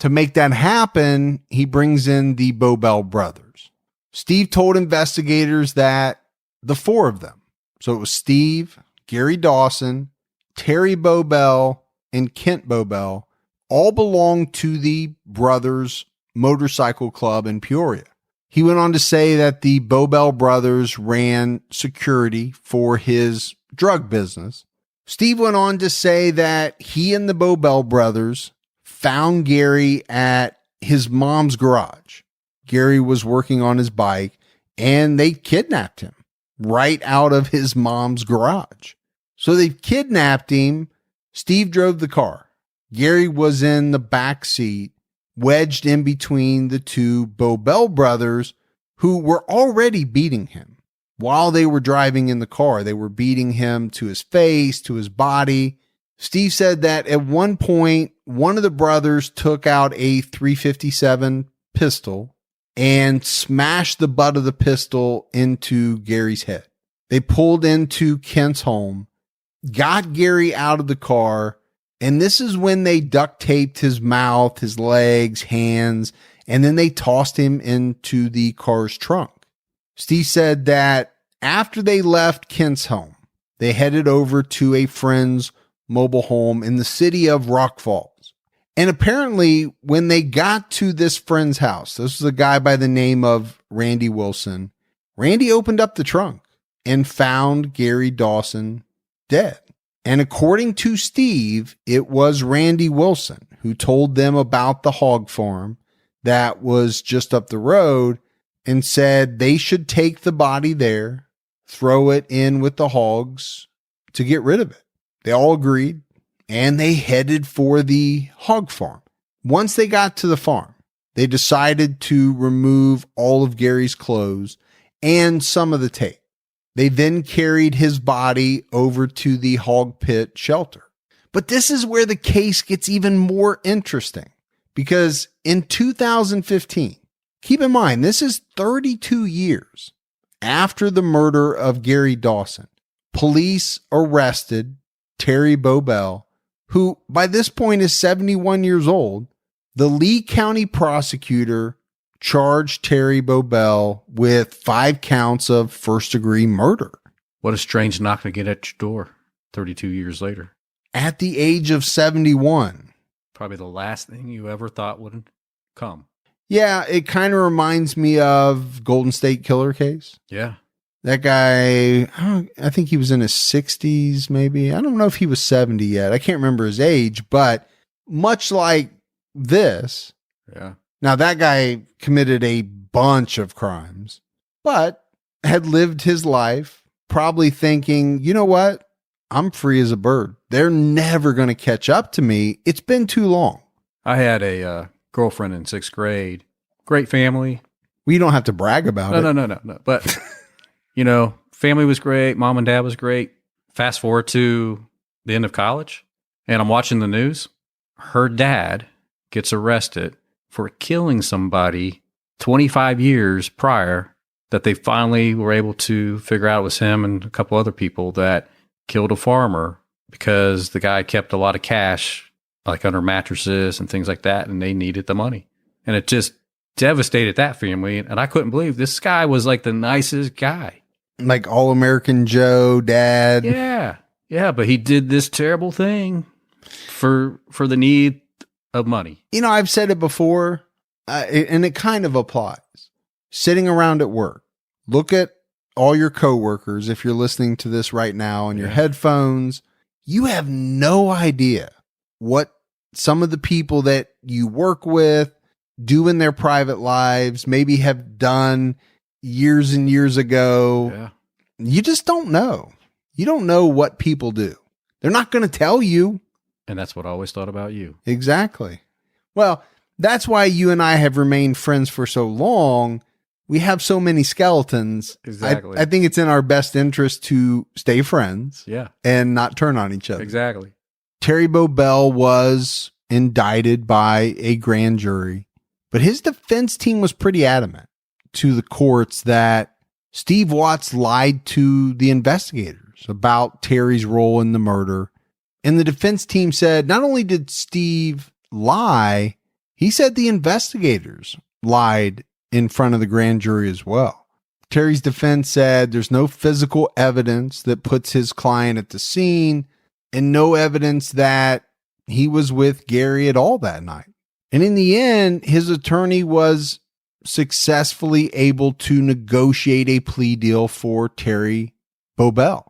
To make that happen, he brings in the Bobel brothers. Steve told investigators that the four of them, so it was Steve, Gary Dawson, Terry Bobel, and Kent Bobel, all belonged to the brothers' motorcycle club in Peoria. He went on to say that the Bobel brothers ran security for his drug business. Steve went on to say that he and the Bobel brothers found Gary at his mom's garage. Gary was working on his bike and they kidnapped him right out of his mom's garage. So they kidnapped him. Steve drove the car. Gary was in the back seat, wedged in between the two Bobel brothers who were already beating him. While they were driving in the car, they were beating him to his face, to his body. Steve said that at one point, one of the brothers took out a .357 pistol and smashed the butt of the pistol into Gary's head. They pulled into Kent's home, got Gary out of the car, and this is when they duct taped his mouth, his legs, hands, and then they tossed him into the car's trunk. Steve said that after they left Kent's home, they headed over to a friend's mobile home in the city of Rock Falls. And apparently, when they got to this friend's house, this was a guy by the name of Randy Wilson. Randy opened up the trunk and found Gary Dawson dead. And according to Steve, it was Randy Wilson who told them about the hog farm that was just up the road and said they should take the body there, throw it in with the hogs to get rid of it. They all agreed and they headed for the hog farm. Once they got to the farm, they decided to remove all of Gary's clothes and some of the tape. They then carried his body over to the hog pit shelter. But this is where the case gets even more interesting because in 2015, keep in mind, this is 32 years after the murder of Gary Dawson. Police arrested Terry Bobel, who by this point is 71 years old. The Lee County prosecutor charged Terry Bobel with 5 counts of first-degree murder. What a strange knock to get at your door 32 years later. At the age of 71. Probably the last thing you ever thought would come. Yeah, it kind of reminds me of Golden State Killer case. Yeah. That guy, I think he was in his 60s, maybe. I don't know if he was 70 yet. I can't remember his age, but much like this. Yeah. Now, that guy committed a bunch of crimes, but had lived his life probably thinking, you know what? I'm free as a bird. They're never going to catch up to me. It's been too long. I had a girlfriend in 6th grade. Great family. Well, you don't have to brag about it. No. But, you know, family was great. Mom and dad was great. Fast forward to the end of college, and I'm watching the news. Her dad gets arrested for killing somebody 25 years prior that they finally were able to figure out it was him and a couple other people that killed a farmer because the guy kept a lot of cash like under mattresses and things like that, and they needed the money. And it just devastated that family. And I couldn't believe this guy was like the nicest guy. Like all-American Joe, dad. Yeah, but he did this terrible thing. for the need of money. You know, I've said it before, and it kind of applies. Sitting around at work, look at all your coworkers. If you're listening to this right now on your headphones, you have no idea what some of the people that you work with do in their private lives, maybe have done years and years ago. Yeah. You just don't know. You don't know what people do. They're not going to tell you. And that's what I always thought about you. Exactly. Well, that's why you and I have remained friends for so long. We have so many skeletons. Exactly. I think it's in our best interest to stay friends. Yeah. And not turn on each other. Exactly. Terry Bobel was indicted by a grand jury, but his defense team was pretty adamant to the courts that Steve Watts lied to the investigators about Terry's role in the murder. And the defense team said not only did Steve lie, he said the investigators lied in front of the grand jury as well. Terry's defense said there's no physical evidence that puts his client at the scene and no evidence that he was with Gary at all that night. And in the end, his attorney was successfully able to negotiate a plea deal for Terry Bobel.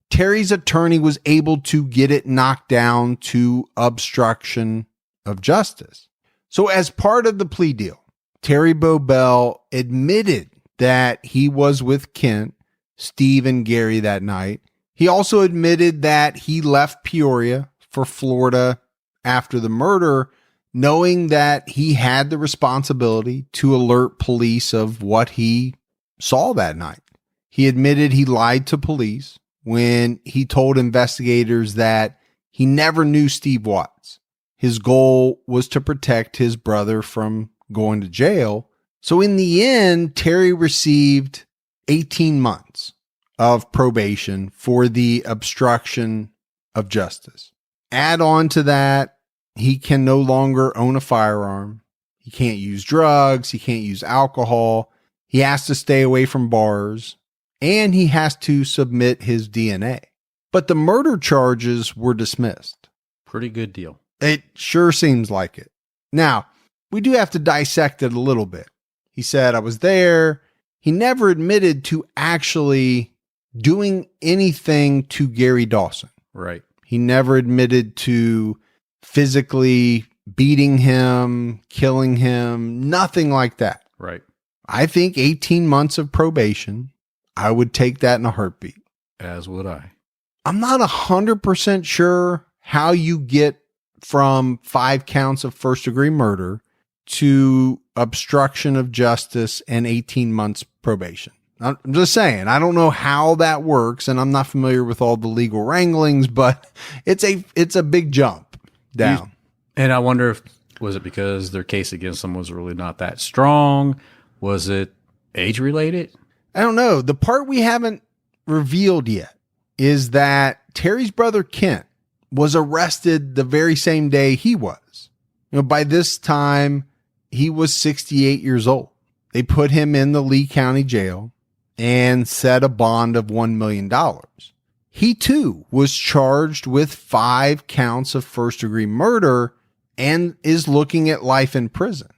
Terry's attorney was able to get it knocked down to obstruction of justice. So as part of the plea deal, Terry Bobel admitted that he was with Kent, Steve, and Gary that night. He also admitted that he left Peoria for Florida after the murder, knowing that he had the responsibility to alert police of what he saw that night. He admitted he lied to police when he told investigators that he never knew Steve Watts. His goal was to protect his brother from going to jail. So in the end, Terry received 18 months of probation for the obstruction of justice. Add on to that, he can no longer own a firearm. He can't use drugs. He can't use alcohol. He has to stay away from bars, and he has to submit his DNA. But the murder charges were dismissed. Pretty good deal. It sure seems like it. Now, we do have to dissect it a little bit. He said, I was there. He never admitted to actually doing anything to Gary Dawson. Right. He never admitted to physically beating him, killing him, nothing like that. Right. I think 18 months of probation, I would take that in a heartbeat. As would I. I'm not 100% sure how you get from 5 counts of first-degree murder to obstruction of justice and 18 months probation. I'm just saying, I don't know how that works, and I'm not familiar with all the legal wranglings, but it's a big jump down. And I wonder if, was it because their case against them was really not that strong? Was it age-related? I don't know. The part we haven't revealed yet is that Terry's brother Kent was arrested the very same day he was. You know, by this time, he was 68 years old. They put him in the Lee County Jail and set a bond of $1 million. He too was charged with 5 counts of first-degree murder and is looking at life in prison.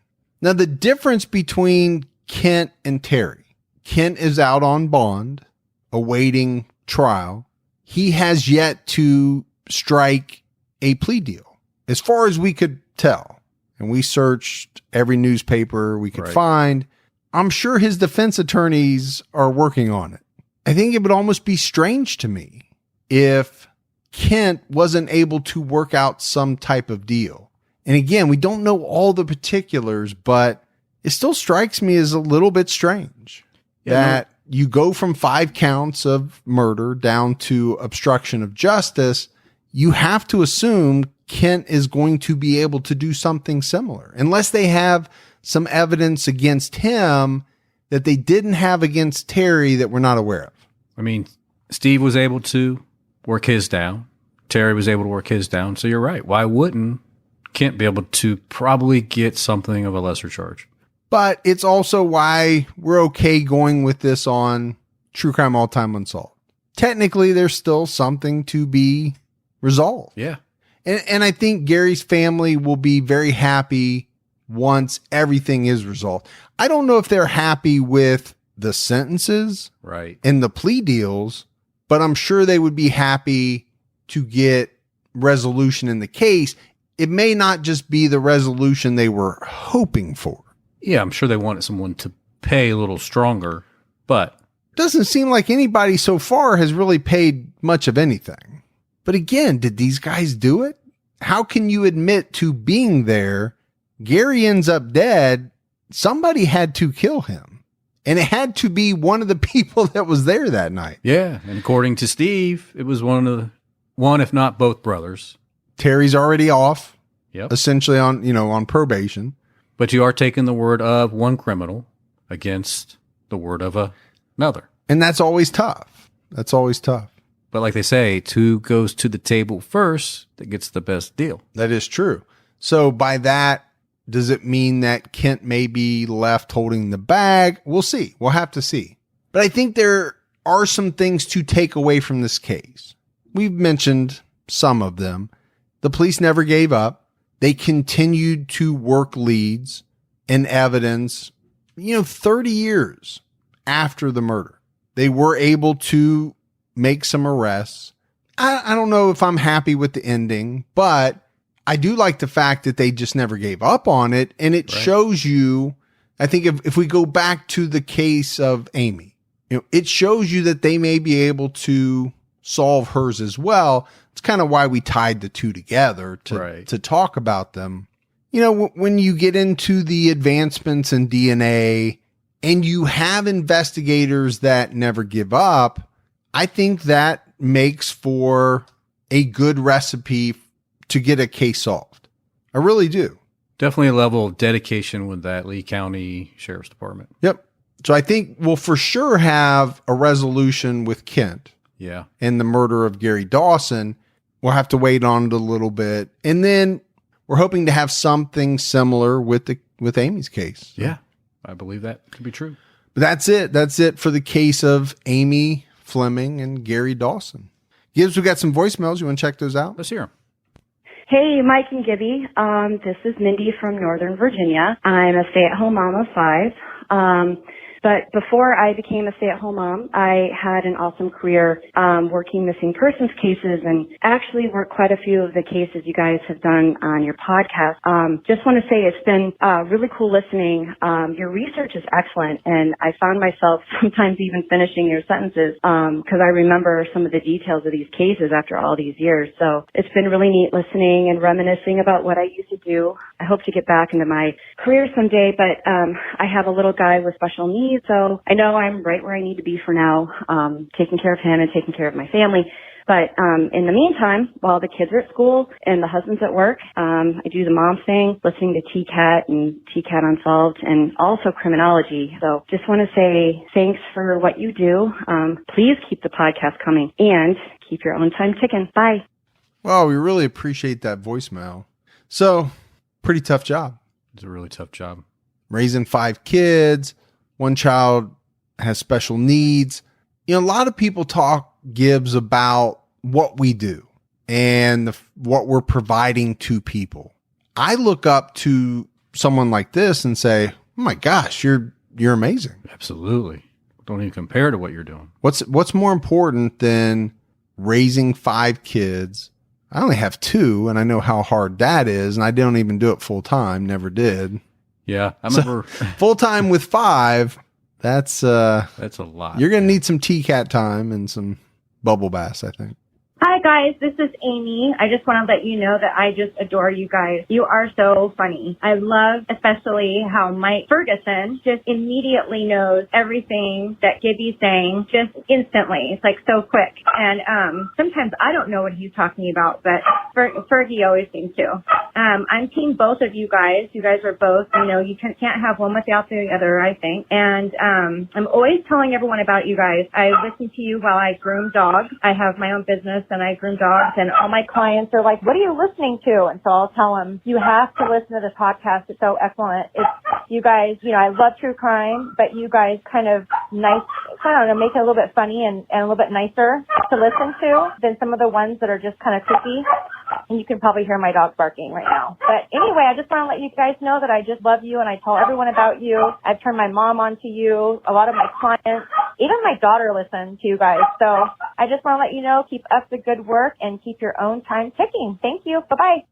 Now, the difference between Kent and Terry, Kent is out on bond, awaiting trial. He has yet to strike a plea deal, as far as we could tell. And we searched every newspaper we could find. I'm sure his defense attorneys are working on it. I think it would almost be strange to me if Kent wasn't able to work out some type of deal. And again, we don't know all the particulars, but it still strikes me as a little bit strange that you go from 5 counts of murder down to obstruction of justice. You have to assume Kent is going to be able to do something similar, unless they have some evidence against him that they didn't have against Terry that we're not aware of. I mean, Steve was able to work his down. Terry was able to work his down. So you're right. Why wouldn't Kent be able to probably get something of a lesser charge? But it's also why we're okay going with this on True Crime All Time Unsolved. Technically, there's still something to be resolved. Yeah. And I think Gary's family will be very happy once everything is resolved. I don't know if they're happy with the sentences Right. and the plea deals, but I'm sure they would be happy to get resolution in the case. It may not just be the resolution they were hoping for. Yeah, I'm sure they wanted someone to pay a little stronger, but Doesn't seem like anybody so far has really paid much of anything. But again, did these guys do it? How can you admit to being there? Gary ends up dead. Somebody had to kill him. And it had to be one of the people that was there that night. yeah. And according to Steve, it was one, if not both brothers. Terry's already off, Yep. essentially on probation. But you are taking the word of one criminal against the word of another. And that's always tough. That's always tough. But like they say, two goes to the table first that gets the best deal. That is true. So by that, does it mean that Kent may be left holding the bag? We'll see. We'll have to see. But I think there are some things to take away from this case. We've mentioned some of them. The police never gave up. They continued to work leads and evidence, 30 years after the murder. They were able to make some arrests. I don't know if I'm happy with the ending, but I do like the fact that they just never gave up on it. And it shows you, I think if we go back to the case of Amy, it shows you that they may be able to solve hers as well. It's kind of why we tied the two together to talk about them. When you get into the advancements in DNA and you have investigators that never give up, I think that makes for a good recipe to get a case solved. I really do. Definitely a level of dedication with that Lee County Sheriff's Department. Yep. So I think we'll for sure have a resolution with Kent. Yeah. And the murder of Gary Dawson. We'll have to wait on it a little bit. And then we're hoping to have something similar with Amy's case. Yeah. I believe that could be true. But that's it. That's it for the case of Amy Fleming and Gary Dawson. Gibbs, we got some voicemails. You want to check those out? Let's hear them. Hey, Mike and Gibby. This is Mindy from Northern Virginia. I'm a stay-at-home mom of 5. But before I became a stay-at-home mom, I had an awesome career working missing persons cases and actually worked quite a few of the cases you guys have done on your podcast. Just want to say it's been really cool listening. Your research is excellent, and I found myself sometimes even finishing your sentences because I remember some of the details of these cases after all these years. So it's been really neat listening and reminiscing about what I used to do. I hope to get back into my career someday, but I have a little guy with special needs. So I know I'm right where I need to be for now, taking care of him and taking care of my family. But in the meantime, while the kids are at school and the husband's at work, I do the mom thing, listening to TCAT and TCAT Unsolved and also criminology. So just want to say thanks for what you do. Please keep the podcast coming and keep your own time ticking. Bye. Well, we really appreciate that voicemail. So, pretty tough job. It's a really tough job. Raising 5 kids. One child has special needs. A lot of people talk, Gibbs, about what we do and what we're providing to people. I look up to someone like this and say, oh my gosh, you're amazing. Absolutely. Don't even compare to what you're doing. What's more important than raising 5 kids? I only have 2 and I know how hard that is. And I don't even do it full time. Never did. Yeah. I remember full time with 5. That's a lot. You're going to need some TCAT time and some bubble baths, I think. Hi guys, this is Amy. I just want to let you know that I just adore you guys. You are so funny. I love especially how Mike Ferguson just immediately knows everything that Gibby's saying just instantly. It's like so quick. And sometimes I don't know what he's talking about, but Fergie always seems to. I'm team both of you guys. You guys are both, you can't have one without the other, I think. And I'm always telling everyone about you guys. I listen to you while I groom dogs. I have my own business and I groom dogs, and all my clients are like, what are you listening to? And so I'll tell them, you have to listen to this podcast. It's so excellent. It's you guys, I love true crime, but you guys kind of nice I don't know, make it a little bit funny and a little bit nicer to listen to than some of the ones that are just kind of creepy. And you can probably hear my dog barking right now. But anyway, I just want to let you guys know that I just love you and I tell everyone about you. I've turned my mom on to you, a lot of my clients, even my daughter listens to you guys. So I just want to let you know, keep up the good work and keep your own time ticking. Thank you. Bye-bye.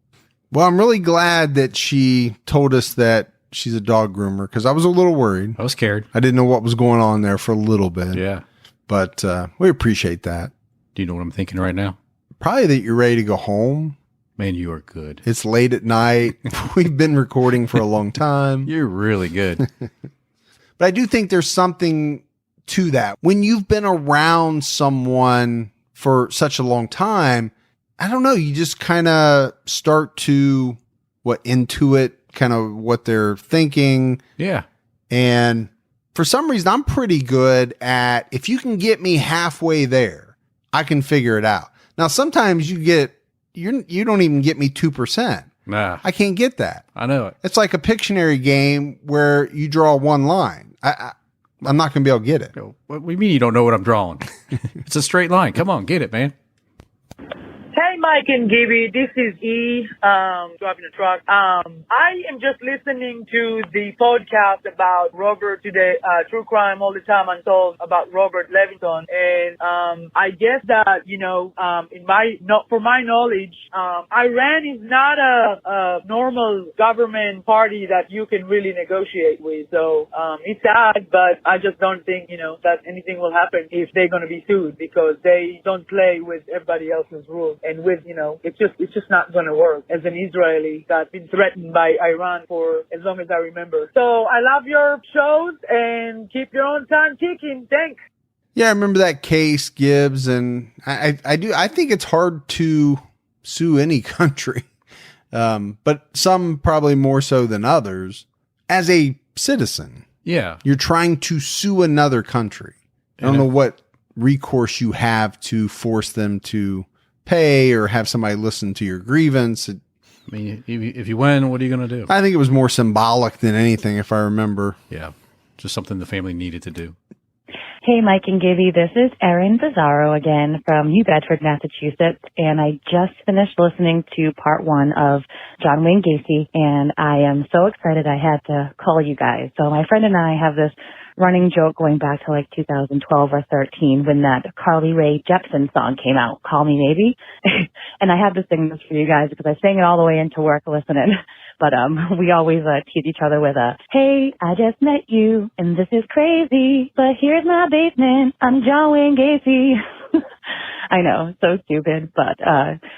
Well, I'm really glad that she told us that she's a dog groomer because I was a little worried. I was scared. I didn't know what was going on there for a little bit. Yeah. But we appreciate that. Do you know what I'm thinking right now? Probably that you're ready to go home. Man, you are good. It's late at night. We've been recording for a long time. You're really good. But I do think there's something to that. When you've been around someone for such a long time, I don't know, you just kind of start to intuit kind of what they're thinking. Yeah. And for some reason, I'm pretty good at, if you can get me halfway there, I can figure it out. Now, sometimes you don't even get me 2%. Nah. I can't get that. I know it. It's like a Pictionary game where you draw one line. I'm not going to be able to get it. What do you mean you don't know what I'm drawing? It's a straight line. Come on, get it, man. Hey, Mike and Gibby, this is E, driving a truck. I am just listening to the podcast about Robert today, True Crime All the Time Untold, about Robert Levinson. And, I guess that, for my knowledge, Iran is not a normal government party that you can really negotiate with. So, it's sad, but I just don't think, that anything will happen if they're going to be sued because they don't play with everybody else's rules. And with, it's just not going to work. As an Israeli that's been threatened by Iran for as long as I remember. So I love your shows and keep your own time ticking. Thanks. Yeah, I remember that case, Gibbs, and I think it's hard to sue any country, but some probably more so than others. As a citizen, yeah, you're trying to sue another country. I don't know what recourse you have to force them to pay or have somebody listen to your grievance. I mean, if you win, what are you going to do? I think it was more symbolic than anything, if I remember. Yeah, just something the family needed to do. Hey, Mike and Gibby, this is Erin Bizzaro again from New Bedford, Massachusetts, and I just finished listening to part 1 of John Wayne Gacy, and I am so excited I had to call you guys. So my friend and I have this running joke going back to like 2012 or 13 when that Carly Rae Jepsen song came out, Call Me Maybe. And I had to sing this for you guys because I sang it all the way into work listening. But we always tease each other with hey, I just met you and this is crazy, but here's my basement. I'm John Wayne Gacy. I know, so stupid, but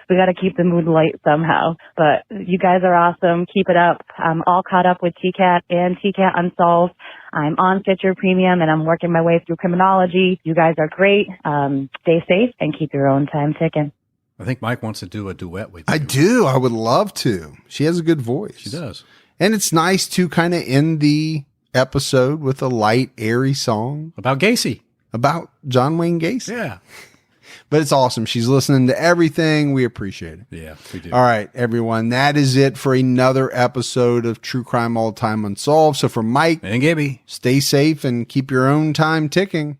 we got to keep the mood light somehow. But you guys are awesome. Keep it up. I'm all caught up with TCAT and TCAT Unsolved. I'm on Stitcher Premium, and I'm working my way through criminology. You guys are great. Stay safe and keep your own time ticking. I think Mike wants to do a duet with you. I do. I would love to. She has a good voice. She does. And it's nice to kind of end the episode with a light, airy song. About Gacy. About John Wayne Gacy. Yeah. But it's awesome. She's listening to everything. We appreciate it. Yeah, we do. All right, everyone. That is it for another episode of True Crime All the Time Unsolved. So for Mike and Gibby, stay safe and keep your own time ticking.